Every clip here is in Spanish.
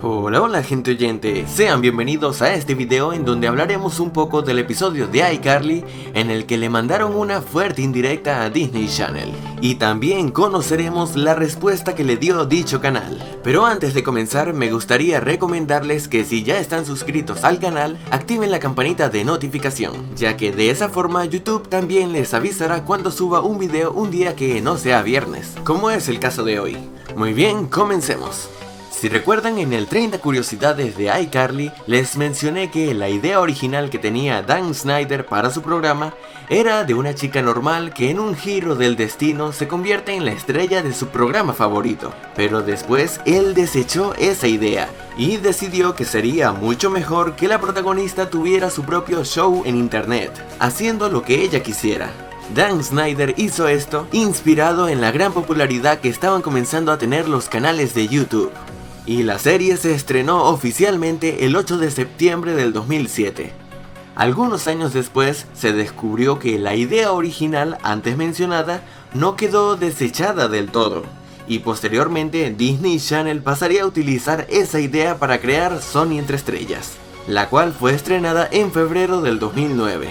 Hola, hola gente oyente, sean bienvenidos a este video en donde hablaremos un poco del episodio de iCarly en el que le mandaron una fuerte indirecta a Disney Channel y también conoceremos la respuesta que le dio dicho canal. Pero antes de comenzar me gustaría recomendarles que si ya están suscritos al canal, activen la campanita de notificación, ya que de esa forma YouTube también les avisará cuando suba un video un día que no sea viernes, como es el caso de hoy. Muy bien, comencemos. Si recuerdan, en el 30 curiosidades de iCarly les mencioné que la idea original que tenía Dan Schneider para su programa era de una chica normal que en un giro del destino se convierte en la estrella de su programa favorito, pero después él desechó esa idea y decidió que sería mucho mejor que la protagonista tuviera su propio show en internet, haciendo lo que ella quisiera. Dan Schneider hizo esto inspirado en la gran popularidad que estaban comenzando a tener los canales de YouTube. Y la serie se estrenó oficialmente el 8 de septiembre del 2007. Algunos años después se descubrió que la idea original antes mencionada no quedó desechada del todo, y posteriormente Disney Channel pasaría a utilizar esa idea para crear Sony entre estrellas, la cual fue estrenada en febrero del 2009.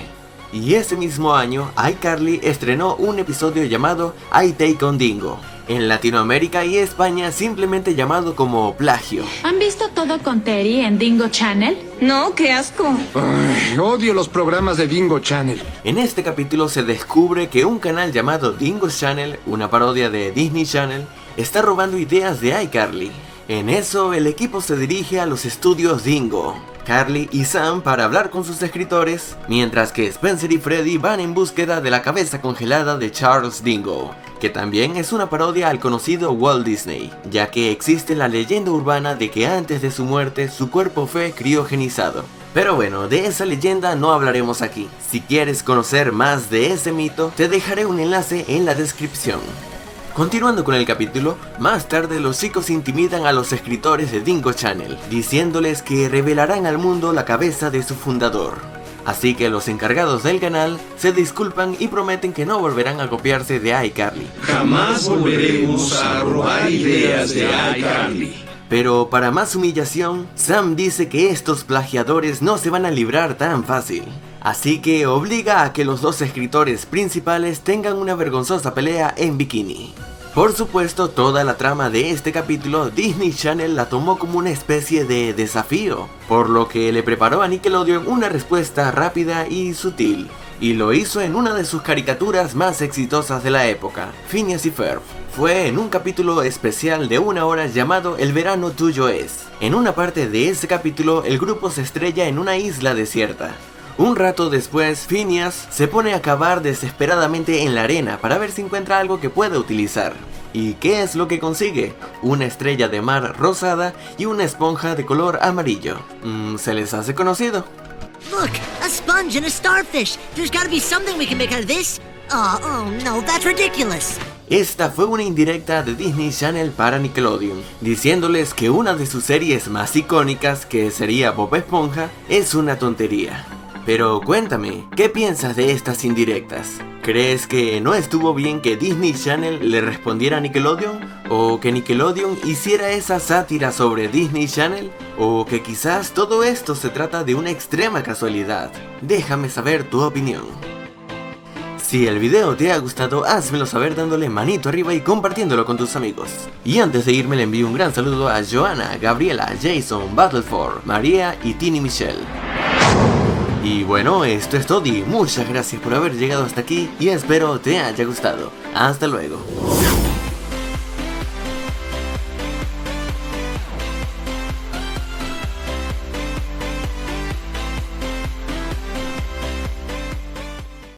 Y ese mismo año iCarly estrenó un episodio llamado I Take on Dingo, en Latinoamérica y España simplemente llamado como Plagio. ¿Han visto Todo con Terry en Dingo Channel? No, qué asco. Ay, odio los programas de Dingo Channel. En este capítulo se descubre que un canal llamado Dingo Channel, una parodia de Disney Channel, está robando ideas de iCarly. En eso el equipo se dirige a los estudios Dingo, Carly y Sam, para hablar con sus escritores, mientras que Spencer y Freddy van en búsqueda de la cabeza congelada de Charles Dingo, que también es una parodia al conocido Walt Disney, ya que existe la leyenda urbana de que antes de su muerte su cuerpo fue criogenizado. Pero bueno, de esa leyenda no hablaremos aquí. Si quieres conocer más de ese mito, te dejaré un enlace en la descripción. Continuando con el capítulo, más tarde los chicos intimidan a los escritores de Dingo Channel, diciéndoles que revelarán al mundo la cabeza de su fundador. Así que los encargados del canal se disculpan y prometen que no volverán a copiarse de iCarly. Jamás volveremos a robar ideas de iCarly. Pero para más humillación, Sam dice que estos plagiadores no se van a librar tan fácil. Así que obliga a que los dos escritores principales tengan una vergonzosa pelea en bikini. Por supuesto, toda la trama de este capítulo Disney Channel la tomó como una especie de desafío, por lo que le preparó a Nickelodeon una respuesta rápida y sutil, y lo hizo en una de sus caricaturas más exitosas de la época, Phineas y Ferb. Fue en un capítulo especial de 1 hora llamado El verano tuyo es. En una parte de ese capítulo el grupo se estrella en una isla desierta. Un rato después, Phineas se pone a cavar desesperadamente en la arena para ver si encuentra algo que pueda utilizar. ¿Y qué es lo que consigue? Una estrella de mar rosada y una esponja de color amarillo. ¿Se les hace conocido? Look, a sponge and a starfish. There's gotta be something we can make out of this. Oh no, that's ridiculous. Esta fue una indirecta de Disney Channel para Nickelodeon, diciéndoles que una de sus series más icónicas, que sería Bob Esponja, es una tontería. Pero cuéntame, ¿qué piensas de estas indirectas? ¿Crees que no estuvo bien que Disney Channel le respondiera a Nickelodeon? ¿O que Nickelodeon hiciera esa sátira sobre Disney Channel? ¿O que quizás todo esto se trata de una extrema casualidad? Déjame saber tu opinión. Si el video te ha gustado, házmelo saber dándole manito arriba y compartiéndolo con tus amigos. Y antes de irme le envío un gran saludo a Joana, Gabriela, Jason, Battleford, María y Tini Michelle. Y bueno, esto es todo y muchas gracias por haber llegado hasta aquí y espero te haya gustado. Hasta luego.